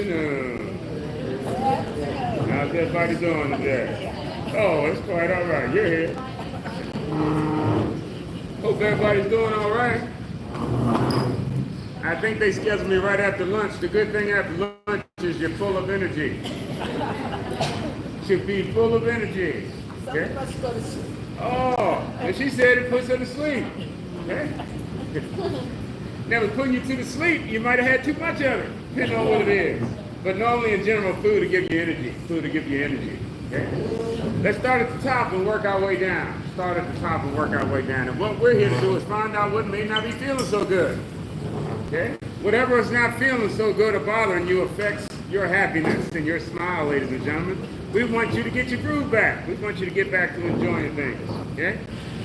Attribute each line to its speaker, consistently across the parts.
Speaker 1: afternoon. How's everybody doing today? Oh, it's quite all right. You're here. Hope everybody's doing all right. I think they scheduled me right after lunch. The good thing after lunch is you're full of energy. Should be full of energy. Okay?
Speaker 2: Some of us go to sleep.
Speaker 1: Oh, and she said it puts her to sleep. Okay? Never putting you to sleep, you might have had too much of it, depending on what it is. But normally in general, food to give you energy. Food to give you energy. Okay? Let's start at the top and work our way down. Start at the top and work our way down. And what we're here to do is find out what may not be feeling so good. Okay? Whatever is not feeling so good or bothering you affects your happiness and your smile, ladies and gentlemen. We want you to get your groove back. We want you to get back to enjoying things. Okay?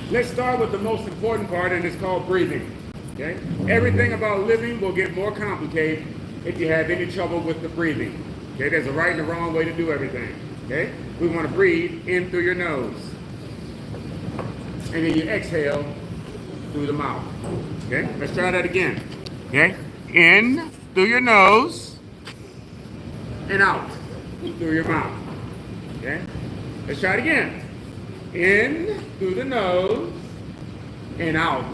Speaker 1: Let's start with the most important part, and it's called breathing. Okay? Everything about living will get more complicated if you have any trouble with the breathing. Okay? There's a right and a wrong way to do everything. Okay? We want to breathe in through your nose. And then you exhale through the mouth. Okay? Let's try that again. Okay? In through your nose and out through your mouth. Okay? Let's try it again. In through the nose and out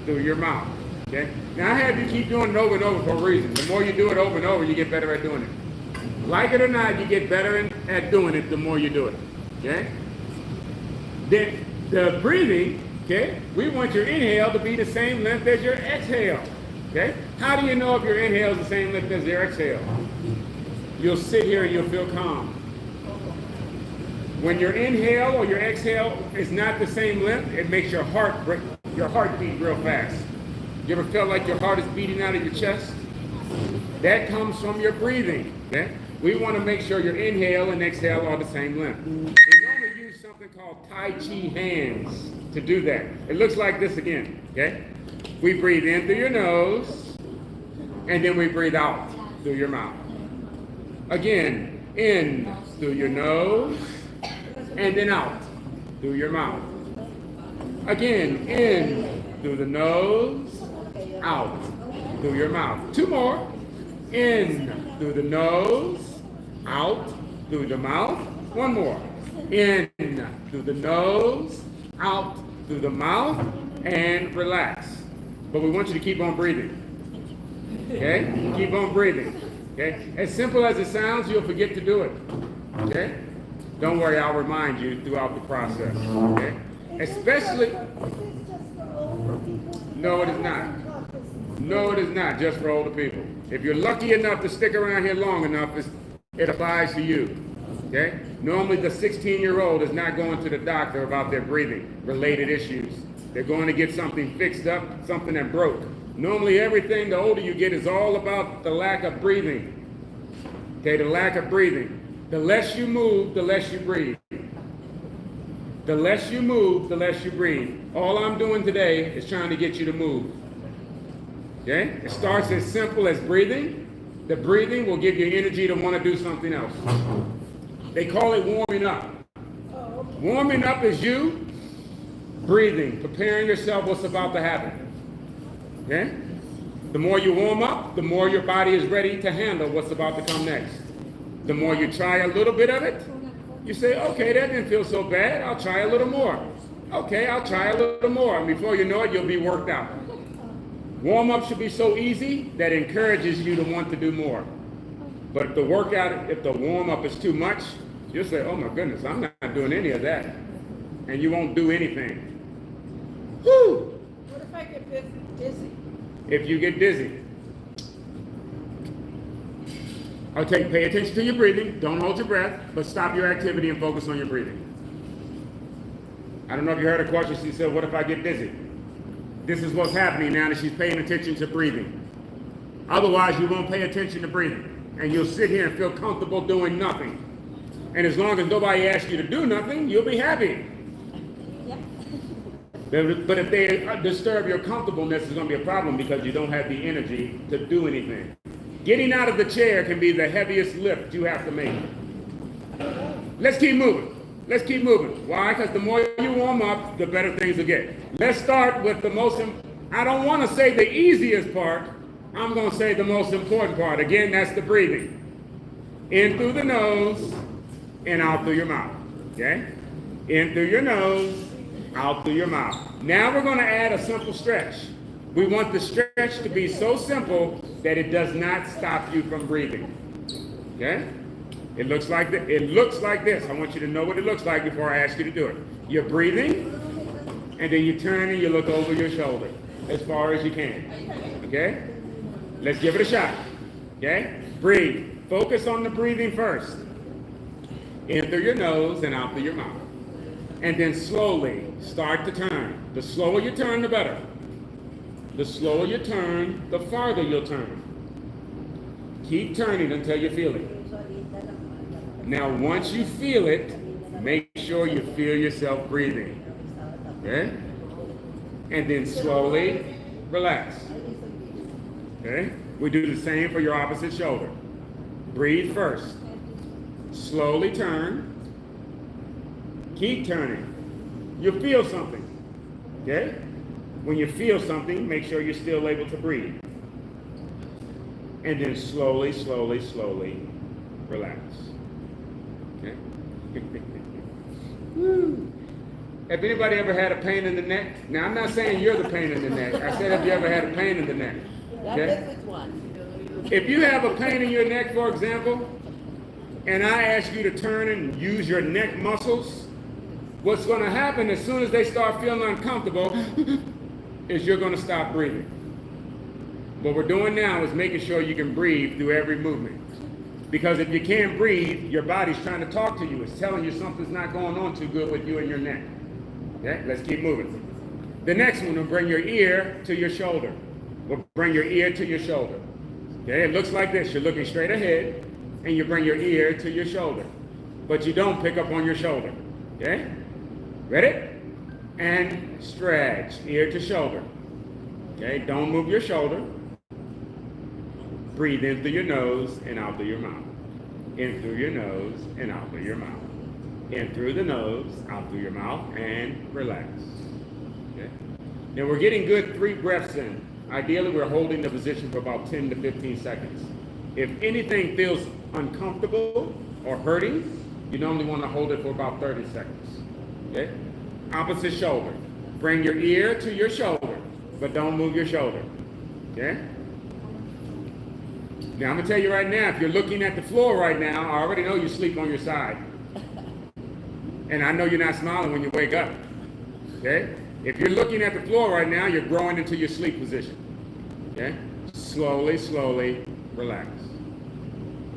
Speaker 1: through your mouth. Okay? Now I have you keep doing it over and over for a reason. The more you do it over and over, you get better at doing it. Like it or not, you get better at doing it the more you do it. Okay? Then the breathing, okay, we want your inhale to be the same length as your exhale. Okay? How do you know if your inhale is the same length as your exhale? You'll sit here and you'll feel calm. When your inhale or your exhale is not the same length, it makes your heart beat real fast. You ever felt like your heart is beating out of your chest? That comes from your breathing. Okay? We want to make sure your inhale and exhale are the same length. We normally use something called Tai Chi hands to do that. It looks like this again. Okay? We breathe in through your nose, and then we breathe out through your mouth. Again, in through your nose, and then out through your mouth. Again, in through the nose, out through your mouth. Two more. In through the nose, out through the mouth. One more. In through the nose, out through the mouth, and relax. But we want you to keep on breathing. Okay? Keep on breathing. Okay? As simple as it sounds, you'll forget to do it. Okay? Don't worry, I'll remind you throughout the process. Okay? Especially, no, it is not. No, it is not just for older people. If you're lucky enough to stick around here long enough, it applies to you. Okay? Normally, the 16-year-old is not going to the doctor about their breathing related issues. They're going to get something fixed up, something that broke. Normally, everything, the older you get, is all about the lack of breathing. Okay, the lack of breathing. The less you move, the less you breathe. The less you move, the less you breathe. All I'm doing today is trying to get you to move. Okay? It starts as simple as breathing. The breathing will give you energy to want to do something else. They call it warming up. Warming up is you breathing, preparing yourself what's about to happen. Okay? The more you warm up, the more your body is ready to handle what's about to come next. The more you try a little bit of it, you say, okay, that didn't feel so bad. I'll try a little more. Okay, I'll try a little more. And before you know it, you'll be worked out. Warm-up should be so easy that it encourages you to want to do more. But if the warm-up is too much, you'll say, oh my goodness, I'm not doing any of that. And you won't do anything. Whew!
Speaker 2: What if I get dizzy?
Speaker 1: If you get dizzy, pay attention to your breathing. Don't hold your breath, but stop your activity and focus on your breathing. I don't know if you heard a question. She said, what if I get dizzy? This is what's happening now that she's paying attention to breathing. Otherwise, you won't pay attention to breathing. And you'll sit here and feel comfortable doing nothing. And as long as nobody asks you to do nothing, you'll be happy. But if they disturb your comfortableness, it's going to be a problem because you don't have the energy to do anything. Getting out of the chair can be the heaviest lift you have to make. Let's keep moving. Let's keep moving. Why? Because the more you warm up, the better things will get. Let's start with the most, I don't want to say the easiest part. I'm going to say the most important part. Again, that's the breathing. In through the nose and out through your mouth. Okay? In through your nose, out through your mouth. Now we're going to add a simple stretch. We want the stretch to be so simple that it does not stop you from breathing. Okay? It looks like this. I want you to know what it looks like before I ask you to do it. You're breathing, and then you turn and you look over your shoulder as far as you can. Okay? Let's give it a shot. Okay? Breathe. Focus on the breathing first. In through your nose and out through your mouth. And then slowly start to turn. The slower you turn, the better. The slower you turn, the farther you'll turn. Keep turning until you feel it. Now, once you feel it, make sure you feel yourself breathing. Okay? And then slowly relax. Okay? We do the same for your opposite shoulder. Breathe first. Slowly turn. Keep turning. You'll feel something. Okay? When you feel something, make sure you're still able to breathe. And then slowly, slowly, slowly relax. Okay? Have anybody ever had a pain in the neck? Now, I'm not saying you're the pain in the neck. I said, have you ever had a pain in the neck? Okay? If you have a pain in your neck, for example, and I ask you to turn and use your neck muscles, what's going to happen as soon as they start feeling uncomfortable is you're going to stop breathing. What we're doing now is making sure you can breathe through every movement. Because if you can't breathe, your body's trying to talk to you. It's telling you something's not going on too good with you and your neck. Okay, let's keep moving. The next one will bring your ear to your shoulder. We'll bring your ear to your shoulder. Okay, it looks like this. You're looking straight ahead, and you bring your ear to your shoulder. But you don't pick up on your shoulder. Okay? Ready? And stretch, ear to shoulder. Okay, don't move your shoulder. Breathe in through your nose and out through your mouth. In through your nose and out through your mouth. In through the nose, out through your mouth, and relax. Okay? Now we're getting good 3 breaths in. Ideally, we're holding the position for about 10 to 15 seconds. If anything feels uncomfortable or hurting, you normally want to hold it for about 30 seconds. Okay? Opposite shoulder. Bring your ear to your shoulder, but don't move your shoulder. Okay? Now, I'm going to tell you right now, if you're looking at the floor right now, I already know you sleep on your side. And I know you're not smiling when you wake up. Okay? If you're looking at the floor right now, you're growing into your sleep position. Okay? Slowly, slowly, relax.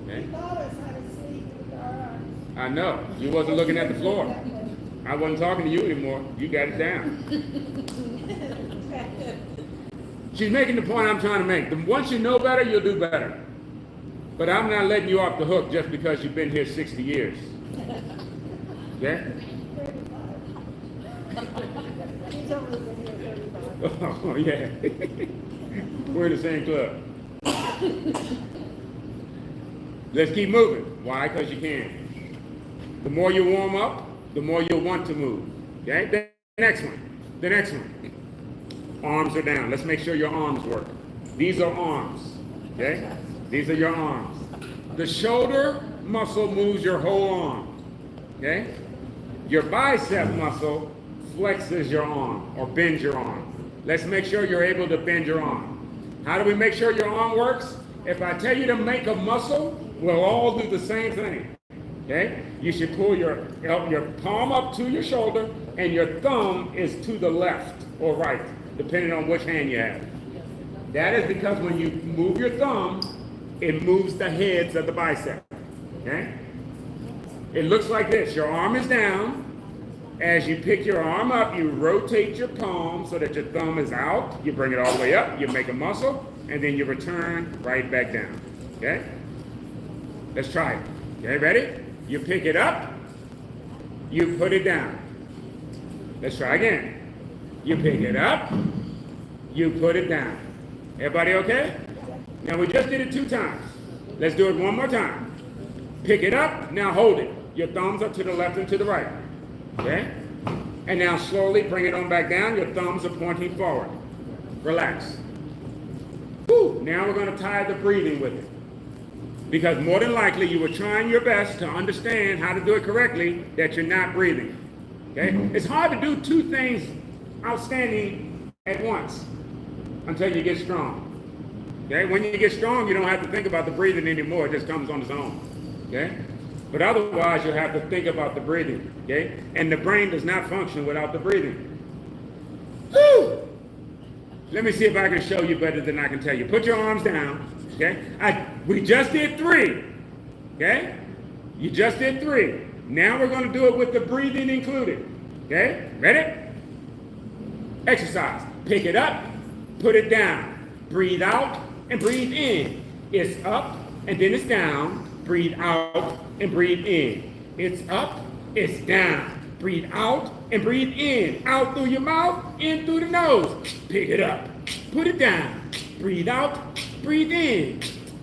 Speaker 1: Okay? I know. You wasn't looking at the floor. I wasn't talking to you anymore. You got it down. She's making the point I'm trying to make. Once you know better, you'll do better. But I'm not letting you off the hook just because you've been here 60 years. Okay? Oh, yeah. We're in the same club. Let's keep moving. Why? Because you can. The more you warm up, the more you'll want to move. Okay? The next one. Arms are down. Let's make sure your arms work. These are arms. Okay? These are your arms. The shoulder muscle moves your whole arm. Okay? Your bicep muscle flexes your arm or bends your arm. Let's make sure you're able to bend your arm. How do we make sure your arm works? If I tell you to make a muscle, we'll all do the same thing. Okay? You should pull your palm up to your shoulder and your thumb is to the left or right, depending on which hand you have. That is because when you move your thumb, it moves the heads of the bicep. Okay? It looks like this. Your arm is down. As you pick your arm up, you rotate your palm so that your thumb is out. You bring it all the way up. You make a muscle, and then you return right back down. Okay? Let's try it. Okay, ready? You pick it up. You put it down. Let's try again. You pick it up. You put it down. Everybody okay? Now we just did it 2 times. Let's do it one more time. Pick it up. Now hold it. Your thumbs are to the left and to the right. Okay? And now slowly bring it on back down. Your thumbs are pointing forward. Relax. Whew. Now we're going to tie the breathing with it. Because more than likely you were trying your best to understand how to do it correctly that you're not breathing. Okay? It's hard to do two things outstanding at once until you get strong. Okay? When you get strong, you don't have to think about the breathing anymore. It just comes on its own. Okay? But otherwise, you'll have to think about the breathing. Okay? And the brain does not function without the breathing. Woo! Let me see if I can show you better than I can tell you. Put your arms down. Okay? We just did 3. Okay? You just did 3. Now we're going to do it with the breathing included. Okay? Ready? Exercise. Pick it up, put it down. Breathe out and breathe in. It's up and then it's down. Breathe out and breathe in. It's up, it's down. Breathe out and breathe in. Out through your mouth, in through the nose. Pick it up, put it down. Breathe out, breathe in.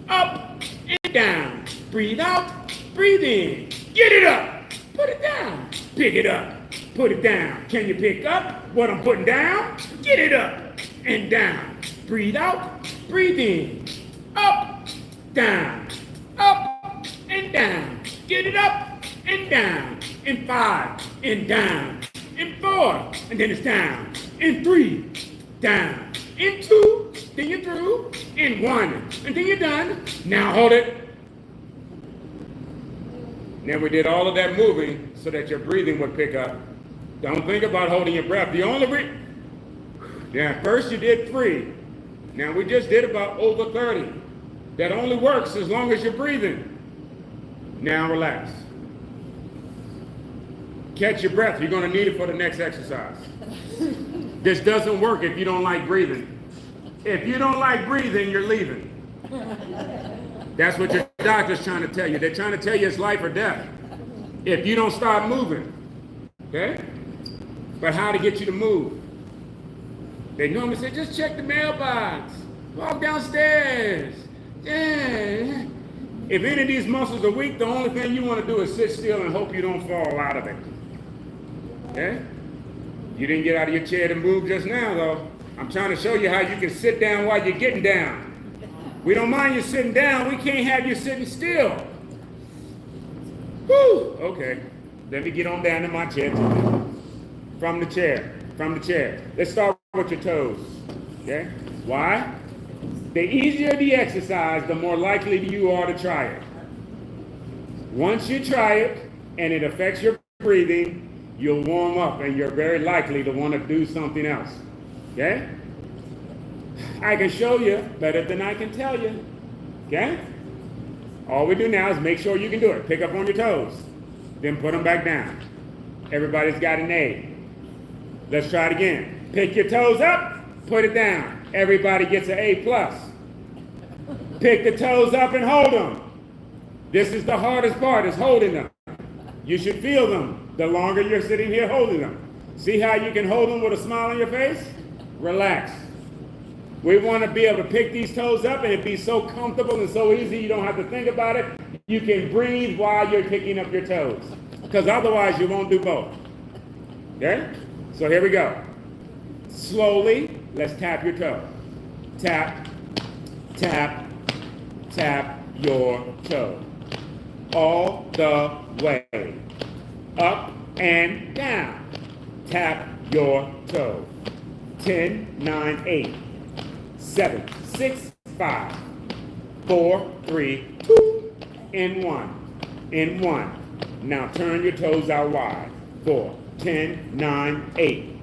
Speaker 1: Up and down. Breathe out, breathe in. Get it up, put it down. Pick it up, put it down. Can you pick up what I'm putting down? Get it up and down. Breathe out, breathe in. Up, down, up and down. Get it up and down. In 5 and down. In 4 and then it's down. In 3, down. In 2, then you're through. In 1 and then you're done. Now hold it. Now we did all of that moving so that your breathing would pick up. Don't think about holding your breath. The only first you did 3. Now we just did about over 30. That only works as long as you're breathing. Now relax. Catch your breath. You're going to need it for the next exercise. This doesn't work if you don't like breathing. If you don't like breathing, you're leaving. That's what your doctor's trying to tell you. They're trying to tell you it's life or death if you don't start moving. Okay? But how to get you to move? They normally say, just check the mailbox. Walk downstairs. Yeah. If any of these muscles are weak, the only thing you want to do is sit still and hope you don't fall out of it. Okay? You didn't get out of your chair to move just now, though. I'm trying to show you how you can sit down while you're getting down. We don't mind you sitting down. We can't have you sitting still. Whew. Okay. Let me get on down to my chair. From the chair. From the chair. Let's start with your toes. Okay? Why? The easier the exercise, the more likely you are to try it. Once you try it and it affects your breathing, you'll warm up and you're very likely to want to do something else. Okay? I can show you better than I can tell you. Okay? All we do now is make sure you can do it. Pick up on your toes. Then put them back down. Everybody's got an A. Let's try it again. Pick your toes up, put it down. Everybody gets an A+. Pick the toes up and hold them. This is the hardest part, is holding them. You should feel them the longer you're sitting here holding them. See how you can hold them with a smile on your face? Relax. We want to be able to pick these toes up and it be so comfortable and so easy you don't have to think about it. You can breathe while you're picking up your toes. Because otherwise you won't do both. Okay? So here we go. Slowly, let's tap your toe. Tap, tap, tap your toe. All the way. Up and down. Tap your toe. 10, 9, 8, 7, 6, 5, 4, 3, 2, and 1. In 1. Now turn your toes out wide. 4, 10, 9, 8,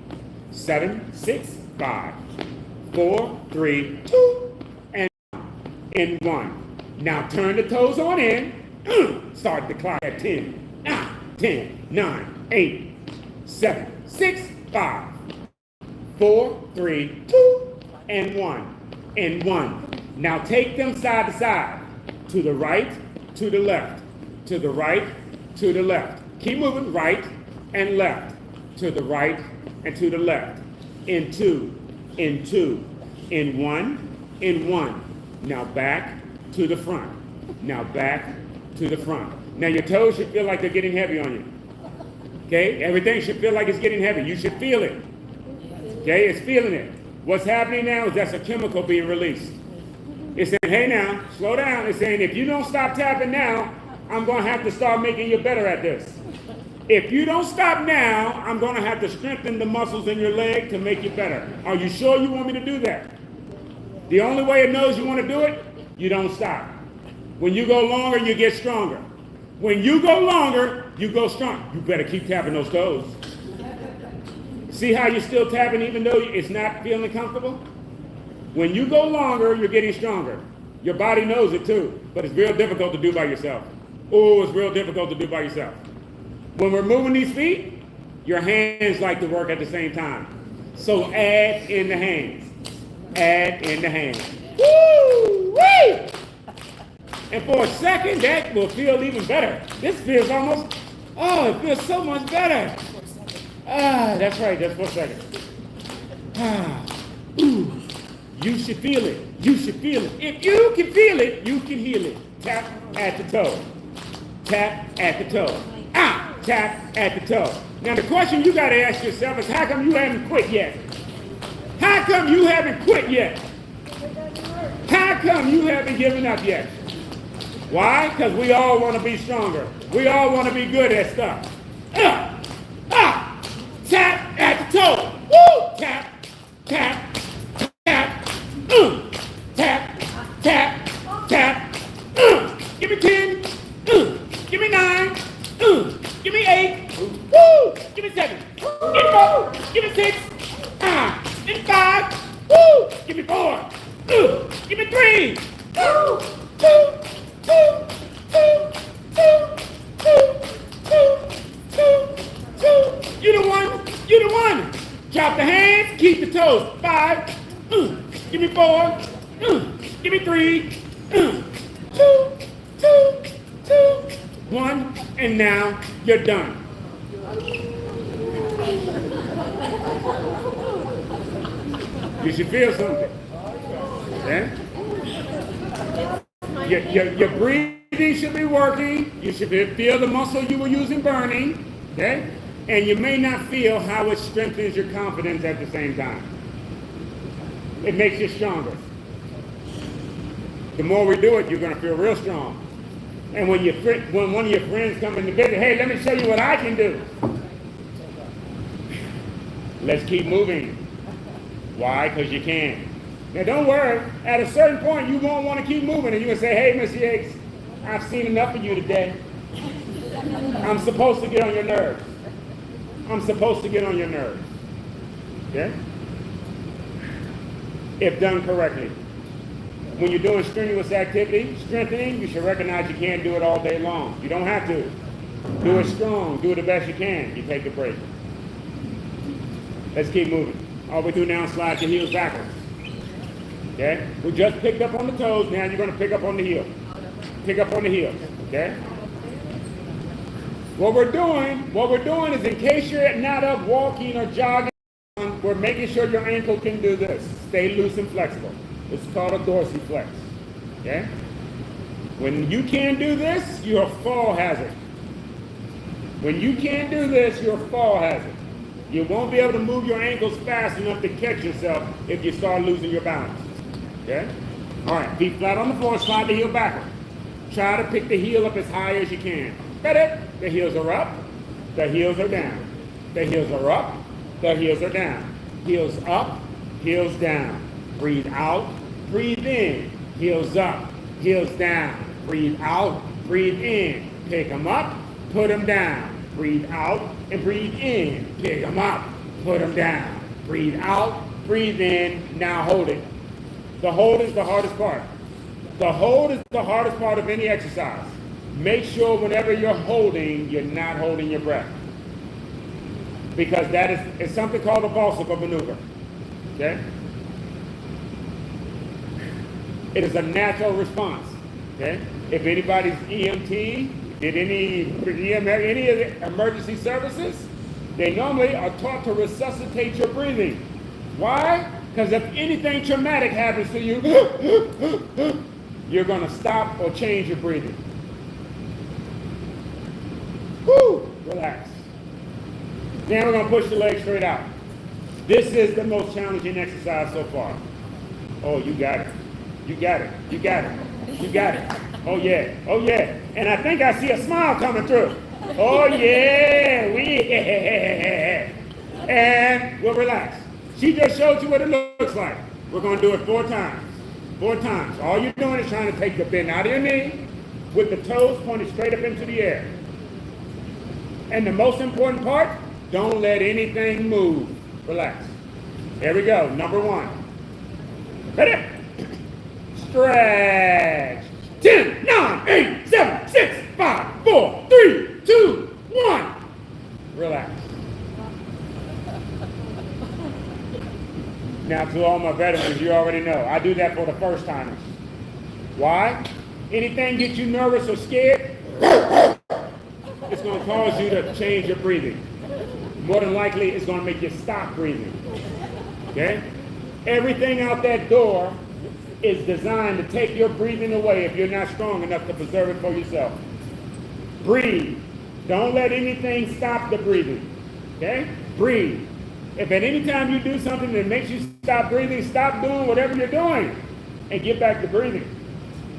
Speaker 1: 7, 6, 5, 4, 3, 2, and 1. In 1. Now turn the toes on in. Start the clock at 10. 10, 9, 8, 7, 6, 5, 4, 3, 2, and 1. And 1. Now take them side to side. To the right, to the left. To the right, to the left. Keep moving, right and left. To the right and to the left. In 2, in 2. In 1, in 1. Now back to the front. Now back to the front. Now your toes should feel like they're getting heavy on you. Okay? Everything should feel like it's getting heavy. You should feel it. Okay? It's feeling it. What's happening now is that's a chemical being released. It's saying, hey now, slow down. It's saying, if you don't stop tapping now, I'm going to have to start making you better at this. If you don't stop now, I'm going to have to strengthen the muscles in your leg to make you better. Are you sure you want me to do that? The only way it knows you want to do it, you don't stop. When you go longer, you get stronger. When you go longer, you go strong. You better keep tapping those toes. See how you're still tapping even though it's not feeling comfortable? When you go longer, you're getting stronger. Your body knows it too, but it's real difficult to do by yourself. Oh, it's real difficult to do by yourself. When we're moving these feet, your hands like to work at the same time. So add in the hands. Add in the hands. Woo! Woo! And for a second, that will feel even better. This feels almost, oh, it feels so much better. Ah, that's right, that's for a second. Ah, ooh. You should feel it. You should feel it. If you can feel it, you can heal it. Tap at the toe. Tap at the toe. Ah, tap at the toe. Now the question you got to ask yourself is, how come you haven't quit yet? How come you haven't quit yet? How come you haven't given up yet? Why? Because we all want to be stronger. We all want to be good at stuff. Tap at the toe. Woo! Tap, tap, tap, tap, tap, tap. Give me 10. Give me 9. Give me 8. Woo! Give me 7. Give me 4. Give me 6. Give me 5. Woo! Give me 4. Give me 3. 2. 2. 2. 2. 2. 2. 2. 2. You the one. You the one. Drop the hands. Keep the toes. 5. Give me 4. Give me 3. 2. 2. 2. 1. And now you're done. You should feel something. Yeah? Your breathing should be working. You should feel the muscle you were using burning. Okay? And you may not feel how it strengthens your confidence at the same time. It makes you stronger. The more we do it, you're going to feel real strong. And when one of your friends comes in to visit, hey, let me show you what I can do. Let's keep moving. Why? Because you can. Now don't worry, at a certain point you won't want to keep moving and you're going to say, hey, Miss Yates, I've seen enough of you today. I'm supposed to get on your nerves. I'm supposed to get on your nerves. Okay? If done correctly. When you're doing strenuous activity, strengthening, you should recognize you can't do it all day long. You don't have to. Do it strong. Do it the best you can. You take a break. Let's keep moving. All we do now is slide your heels backwards. Okay? We just picked up on the toes. Now you're going to pick up on the heel. Pick up on the heels. Okay? What we're doing is in case you're not up walking or jogging, we're making sure your ankle can do this. Stay loose and flexible. It's called a dorsiflex. Okay? When you can't do this, you're a fall hazard. When you can't do this, you're a fall hazard. You won't be able to move your ankles fast enough to catch yourself if you start losing your balance. Okay? All right, feet flat on the floor, slide the heel backward. Try to pick the heel up as high as you can. Got it? The heels are up, the heels are down. The heels are up, the heels are down. Heels up, heels down. Breathe out, breathe in. Heels up, heels down. Breathe out, breathe in. Pick them up, put them down. Breathe out and breathe in. Pick them up, put them down. Breathe out, breathe in. Now hold it. The hold is the hardest part. The hold is the hardest part of any exercise. Make sure whenever you're holding, you're not holding your breath. Because that is it's something called a Balsical maneuver. Okay? It is a natural response. Okay? If anybody's EMT, did any of the emergency services, they normally are taught to resuscitate your breathing. Why? Because if anything traumatic happens to you, you're going to stop or change your breathing. Whew, relax. Now we're going to push the legs straight out. This is the most challenging exercise so far. Oh, you got it. You got it. You got it. You got it. Oh yeah. Oh yeah. And I think I see a smile coming through. Oh yeah. And we'll relax. She just showed you what it looks like. We're going to do it 4 times. 4 times. All you're doing is trying to take the bend out of your knee with the toes pointed straight up into the air. And the most important part, don't let anything move. Relax. Here we go. Number 1. Ready? Stretch. 10, 9, 8, 7, 6, 5, 4, 3, 2, 1. Relax. Now to all my veterans, you already know, I do that for the first timers. Why? Anything get you nervous or scared, it's going to cause you to change your breathing. More than likely, it's going to make you stop breathing. Okay? Everything out that door is designed to take your breathing away if you're not strong enough to preserve it for yourself. Breathe. Don't let anything stop the breathing. Okay? Breathe. If at any time you do something that makes you stop breathing, stop doing whatever you're doing and get back to breathing.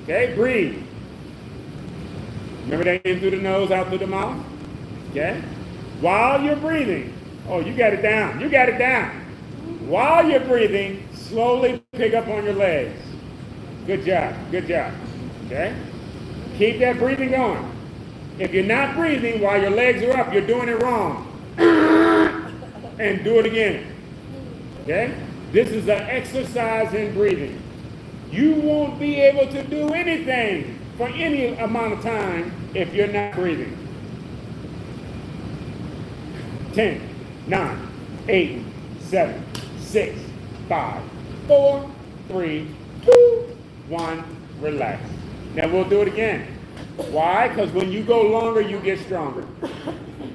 Speaker 1: Okay? Breathe. Remember that in through the nose, out through the mouth? Okay? While you're breathing, oh, you got it down. You got it down. While you're breathing, slowly pick up on your legs. Good job. Good job. Okay? Keep that breathing going. If you're not breathing while your legs are up, you're doing it wrong. And do it again. Okay? This is an exercise in breathing. You won't be able to do anything for any amount of time if you're not breathing. 10, 9, 8, 7, 6, 5, 4, 3, 2, 1, relax. Now we'll do it again. Why? Because when you go longer, you get stronger.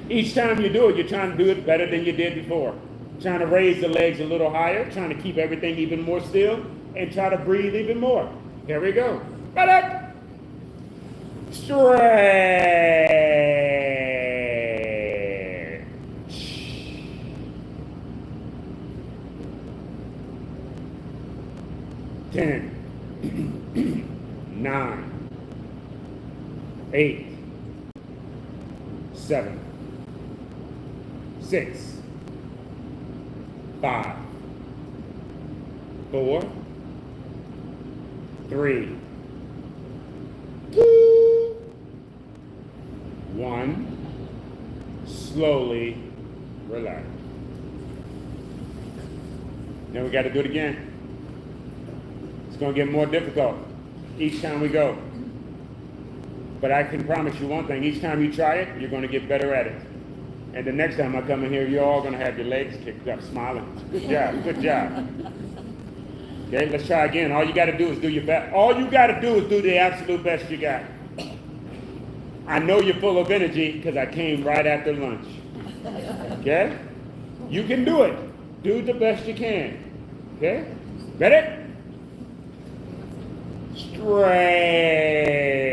Speaker 1: Each time you do it, you're trying to do it better than you did before. Trying to raise the legs a little higher, trying to keep everything even more still, and try to breathe even more. Here we go. Ready? Stretch. 10, 9, 8, 7, 6, 5, 4, 3, 2, 1. Slowly relax. Now we got to do it again. It's going to get more difficult each time we go. But I can promise you one thing, each time you try it, you're going to get better at it. And the next time I come in here, you're all going to have your legs kicked up, smiling. Good job, good job. Okay, let's try again. All you got to do is do your best. All you got to do is do the absolute best you got. I know you're full of energy because I came right after lunch. Okay? You can do it. Do the best you can. Okay? Ready? Stretch.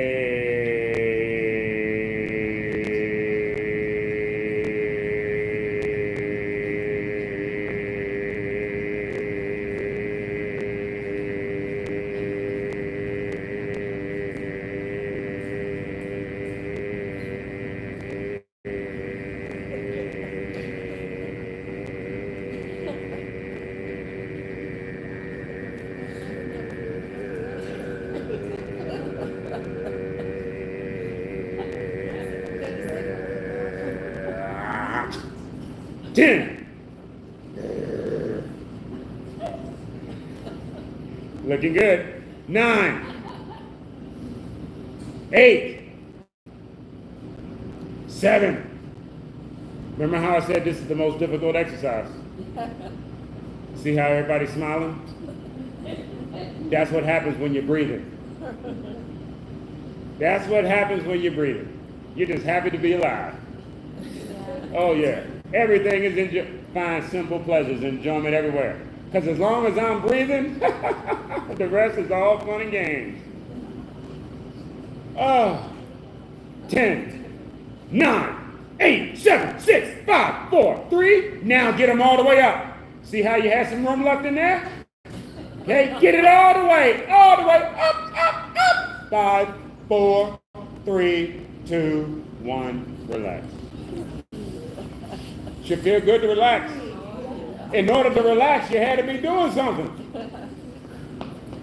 Speaker 1: Looking good. 9, 8, 7. Remember how I said this is the most difficult exercise? See how everybody's smiling? That's what happens when you're breathing. That's what happens when you're breathing. You're just happy to be alive. Oh yeah. Everything is find simple pleasures, enjoyment everywhere. Because as long as I'm breathing, the rest is all fun and games. Oh, 10, 9, 8, 7, 6, 5, 4, 3. Now get them all the way up. See how you had some room left in there? Okay, get it all the way, up. 5, 4, 3, 2, 1, relax. Should feel good to relax. In order to relax, you had to be doing something.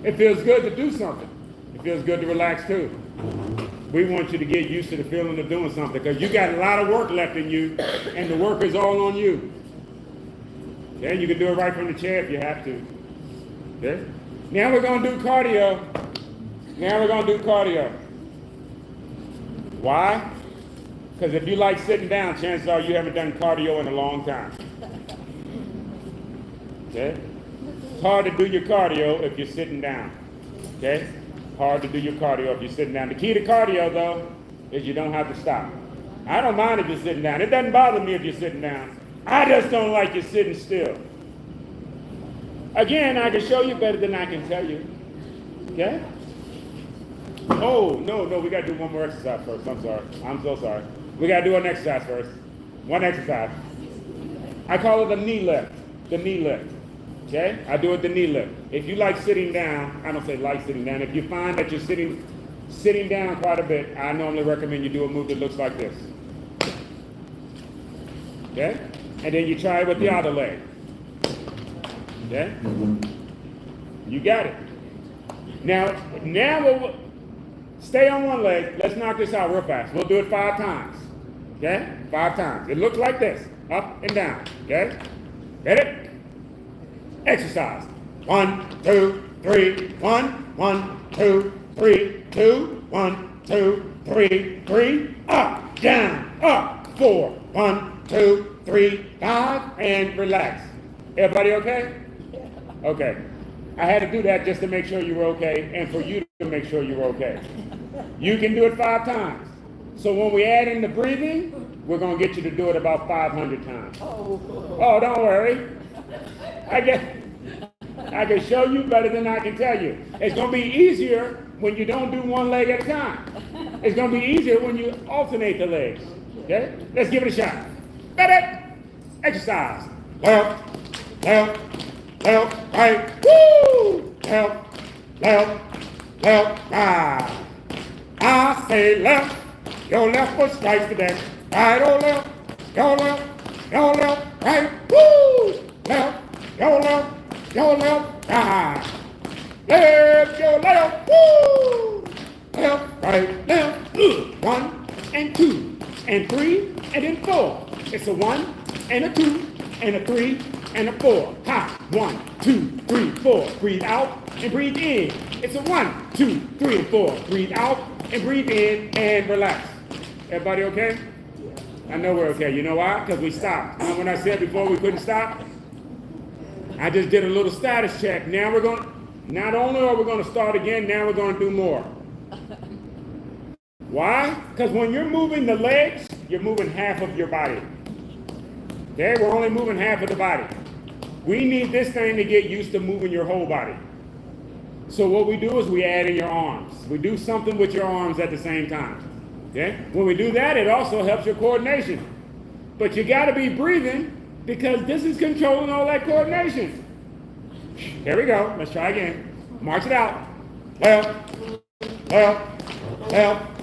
Speaker 1: It feels good to do something. It feels good to relax too. We want you to get used to the feeling of doing something because you got a lot of work left in you and the work is all on you. Okay, you can do it right from the chair if you have to. Okay? Now we're going to do cardio. Why? Because if you like sitting down, chances are you haven't done cardio in a long time. Okay? It's hard to do your cardio if you're sitting down. Okay? Hard to do your cardio if you're sitting down. The key to cardio, though, is you don't have to stop. I don't mind if you're sitting down. It doesn't bother me if you're sitting down. I just don't like you sitting still. Again, I can show you better than I can tell you. Okay? Oh, no, we got to do one more exercise first. I'm sorry. I'm so sorry. We got to do an exercise first. One exercise. I call it a knee lift. The knee lift. Okay? I do it the knee lift. If you like sitting down, I don't say like sitting down. If you find that you're sitting down quite a bit, I normally recommend you do a move that looks like this. Okay? And then you try it with the other leg. Okay? You got it. Now we'll stay on one leg. Let's knock this out real fast. We'll do it 5 times. Okay? 5 times. It looks like this. Up and down. Okay? Get it? Exercise. 1, 2, 3, 1, 1, 2, 3, 2, 1, 2, 3, 3, up, down, up, 4, 1, 2, 3, 5, and relax. Everybody okay? Okay. I had to do that just to make sure you were okay and for you to make sure you were okay. You can do it 5 times. So when we add in the breathing, we're going to get you to do it about 500 times. Oh, don't worry. I can show you better than I can tell you. It's going to be easier when you don't do one leg at a time. It's going to be easier when you alternate the legs. Okay? Let's give it a shot. Better. Exercise. Left, right. Woo! Left, right. I say left. Your left foot strikes the deck. Right or left. Your left, right. Woo! Left. Your left, right. Left, your left, woo! Left, right, left. 1 and 2 and 3 and then 4. It's a 1 and a 2 and a 3 and a 4. Ha! 1, 2, 3, 4. Breathe out and breathe in. It's a 1, 2, 3, and 4. Breathe out and breathe in and relax. Everybody okay? I know we're okay. You know why? Because we stopped. When I said before we couldn't stop, I just did a little status check. Now not only are we going to start again, now we're going to do more. Why? Because when you're moving the legs, you're moving half of your body. Okay, we're only moving half of the body. We need this thing to get used to moving your whole body. So what we do is we add in your arms. We do something with your arms at the same time. Okay? When we do that, it also helps your coordination. But you got to be breathing because this is controlling all that coordination. Here we go. Let's try again. March it out. Left, right. Left,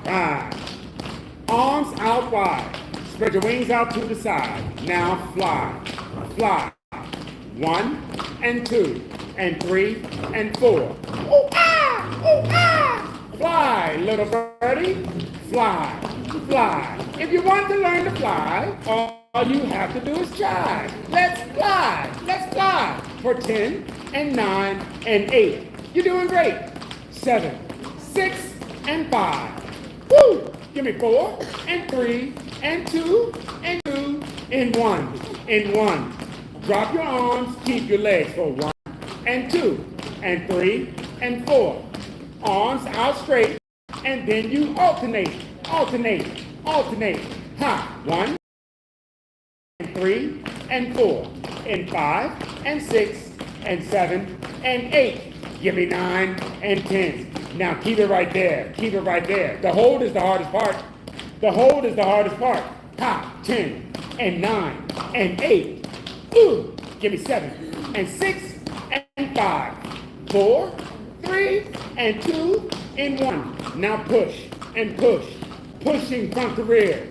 Speaker 1: right. Arms out wide. Spread your wings out to the side. Now fly. 1 and 2 and 3 and 4. Ooh, ah! Fly, little birdie. Fly. If you want to learn to fly, all you have to do is try. Let's fly. For 10 and 9 and 8. You're doing great. 7, 6, and 5. Woo! Give me 4 and 3 and 2 and 2 and 1. Drop your arms, keep your legs for 1 and 2 and 3 and 4. Arms out straight, and then you alternate. Ha! 1 and 3 and 4 and 5 and 6 and 7 and 8. Give me 9 and 10. Now keep it right there. The hold is the hardest part. Ha! 10 and 9 and 8. Ooh, give me 7 and 6 and 5, 4, 3 and 2 and 1. Now push and push, pushing front to rear,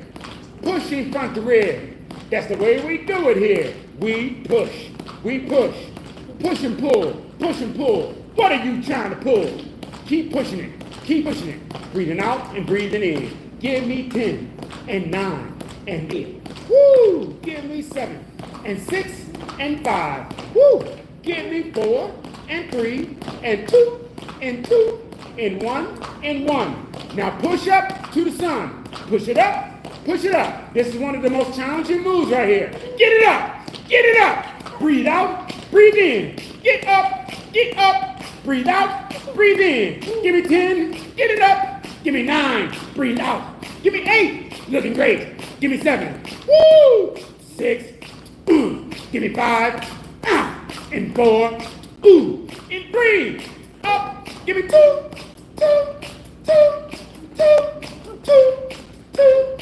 Speaker 1: pushing front to rear. That's the way we do it here. We push, push and pull, push and pull. What are you trying to pull? Keep pushing it, keep pushing it. Breathing out and breathing in. Give me 10 and 9 and 8. Woo! Give me 7 and 6 and 5. Woo! Give me 4 and 3 and 2 and 2 and 1 and 1. Now push up to the sun. Push it up, push it up. This is one of the most challenging moves right here. Get it up, get it up. Breathe out, breathe in. Get up, breathe out, breathe in. Give me 10, get it up. Give me 9, breathe out. Give me 8, looking great. Give me 7, woo, 6, ooh. Give me 5, and 4, ooh, and 3, up. Give me 2, 2, 2, 2, 2, 2, 2, 2.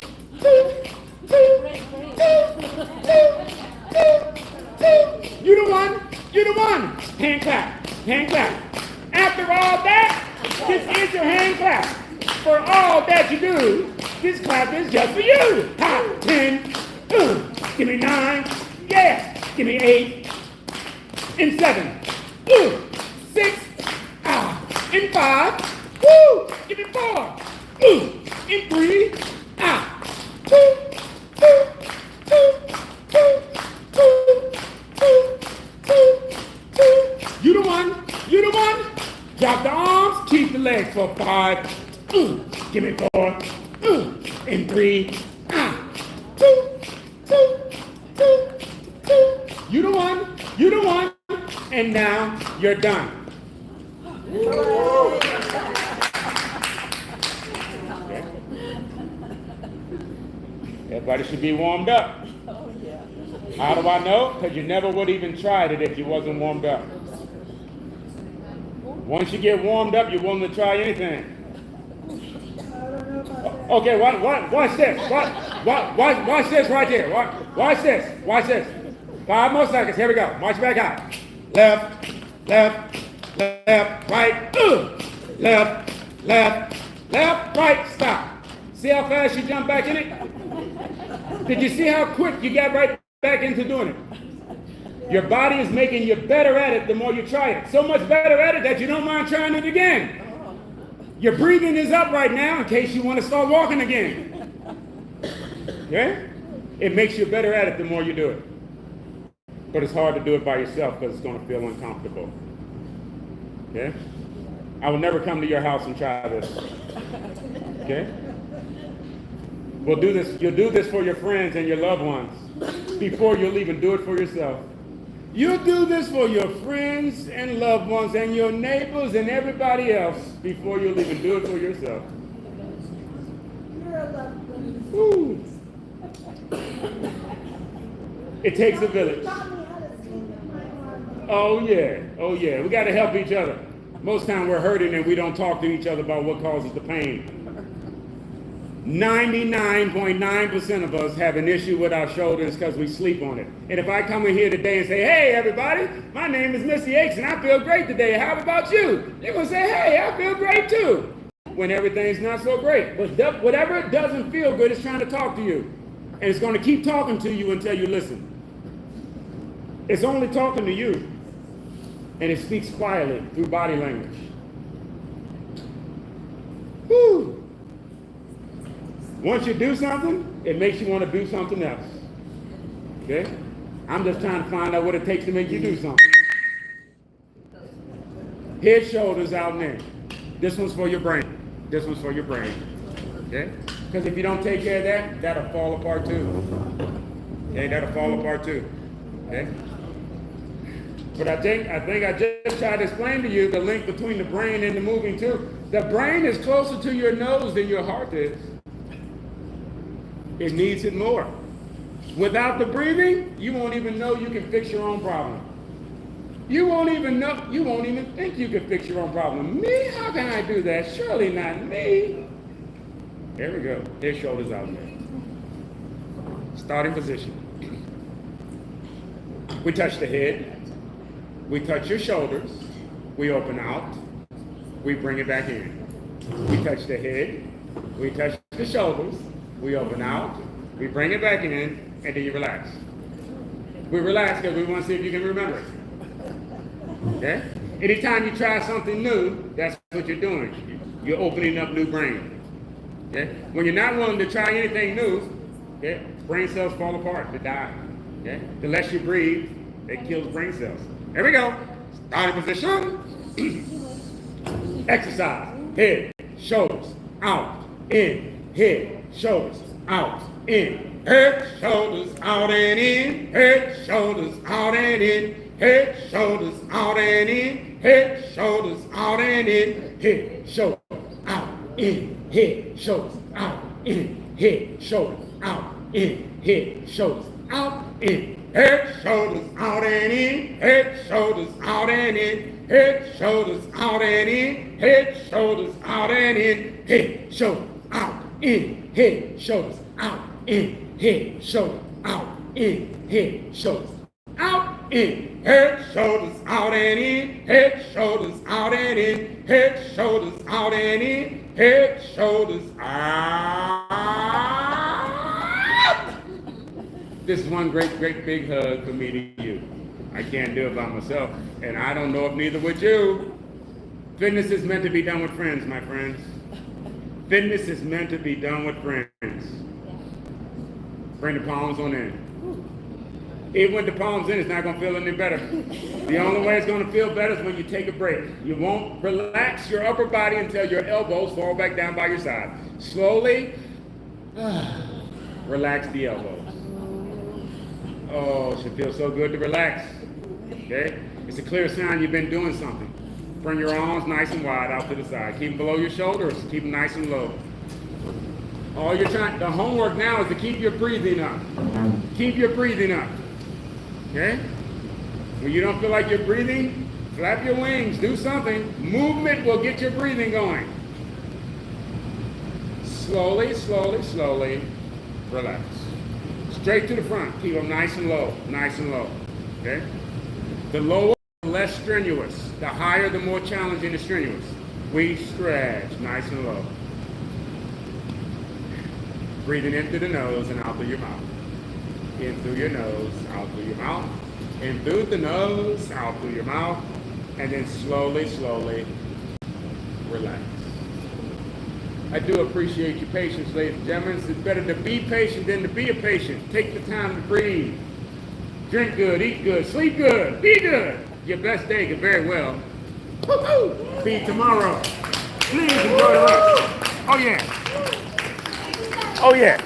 Speaker 1: You the one, you the one. Hand clap, hand clap. After all that, this is your hand clap. For all that you do, this clap is just for you. Ha, 10, give me 9, yeah. Give me 8, and 7, 6, and 5, woo. Give me 4, and 3, 2, 2, 2, 2, 2, 2, 2, 2. You the one, you the one. Drop the arms, keep the legs for 5. Give me 4, and 3, 2, 2, 2, 2. You the one, you the one. And now you're done. Okay. Everybody should be warmed up. How do I know? Because you never would even tried it if you wasn't warmed up. Once you get warmed up, you're willing to try anything. Okay, watch this. Watch this right here. Watch this. Watch this. 5 more seconds. Here we go. March back out. Left, left, left, right. Left, left, left, right. Stop. See how fast you jump back in it? Did you see how quick you got right back into doing it? Your body is making you better at it the more you try it. So much better at it that you don't mind trying it again. Your breathing is up right now in case you want to start walking again. Okay? It makes you better at it the more you do it. But it's hard to do it by yourself because it's going to feel uncomfortable. Okay? I will never come to your house and try this. Okay? We'll do this. You'll do this for your friends and your loved ones before you'll even do it for yourself. You'll do this for your friends and loved ones and your neighbors and everybody else before you'll even do it for yourself. Woo. It takes a village. Oh yeah, oh yeah. We got to help each other. Most time we're hurting and we don't talk to each other about what causes the pain. 99.9% of us have an issue with our shoulders because we sleep on it. And if I come in here today and say, hey everybody, my name is Mr. Yates and I feel great today. How about you? You're going to say, hey, I feel great too. When everything's not so great. But whatever doesn't feel good is trying to talk to you. And it's going to keep talking to you until you listen. It's only talking to you. And it speaks quietly through body language. Whew. Once you do something, it makes you want to do something else. Okay? I'm just trying to find out what it takes to make you do something. Head, shoulders, out and in. This one's for your brain. This one's for your brain. Okay? Because if you don't take care of that, that'll fall apart too. Okay? That'll fall apart too. Okay? But I think I just tried to explain to you the link between the brain and the moving too. The brain is closer to your nose than your heart is. It needs it more. Without the breathing, you won't even know you can fix your own problem. You won't even think you can fix your own problem. Me? How can I do that? Surely not me. There we go. Head, shoulders, out there. Starting position. We touch the head. We touch your shoulders. We open out. We bring it back in. We touch the head. We touch the shoulders. We open out. We bring it back in, and then you relax. We relax because we want to see if you can remember it. Okay? Anytime you try something new, that's what you're doing. You're opening up new brain. Okay? When you're not willing to try anything new, okay, brain cells fall apart, they die. Okay? The less you breathe, it kills brain cells. Here we go. Starting position. Exercise. Head, shoulders, out, in, head, shoulders, out, in, head, shoulders, out and in, head, shoulders, out and in, head, shoulders, out and in, head, shoulders, out and in, head, shoulders, out, in, head, shoulders, out, in, head, shoulders, out, in, head, shoulders, out, in, head, shoulders, out and in, head, shoulders, out and in, head, shoulders, out and in, head, shoulders, out and in, head, shoulders, out, in, head, shoulders, out, in, head, shoulders, out, in, head, shoulders, out, in, head, shoulders, out and in, head, shoulders, out and in, head, shoulders, out and in, head, shoulders, out. This is one great big hug from me to you. I can't do it by myself, and I don't know if neither would you. Fitness is meant to be done with friends, my friends. Fitness is meant to be done with friends. Bring the palms on in. Even with the palms in, it's not going to feel any better. The only way it's going to feel better is when you take a break. You won't relax your upper body until your elbows fall back down by your side. Slowly, relax the elbows. Oh, it should feel so good to relax. Okay? It's a clear sign you've been doing something. Bring your arms nice and wide out to the side. Keep them below your shoulders. Keep them nice and low. The homework now is to keep your breathing up. Keep your breathing up. Okay? When you don't feel like you're breathing, flap your wings. Do something. Movement will get your breathing going. Slowly, slowly, slowly, relax. Straight to the front. Keep them nice and low. Nice and low. Okay? The lower, the less strenuous. The higher, the more challenging the strenuous. We stretch nice and low. Breathing in through the nose and out through your mouth. In through your nose, out through your mouth. In through the nose, out through your mouth. And then slowly, slowly, relax. I do appreciate your patience, ladies and gentlemen. It's better to be patient than to be a patient. Take the time to breathe. Drink good, eat good, sleep good, be good. Your best day could very well be tomorrow. Please enjoy the rest. Oh yeah. Oh yeah.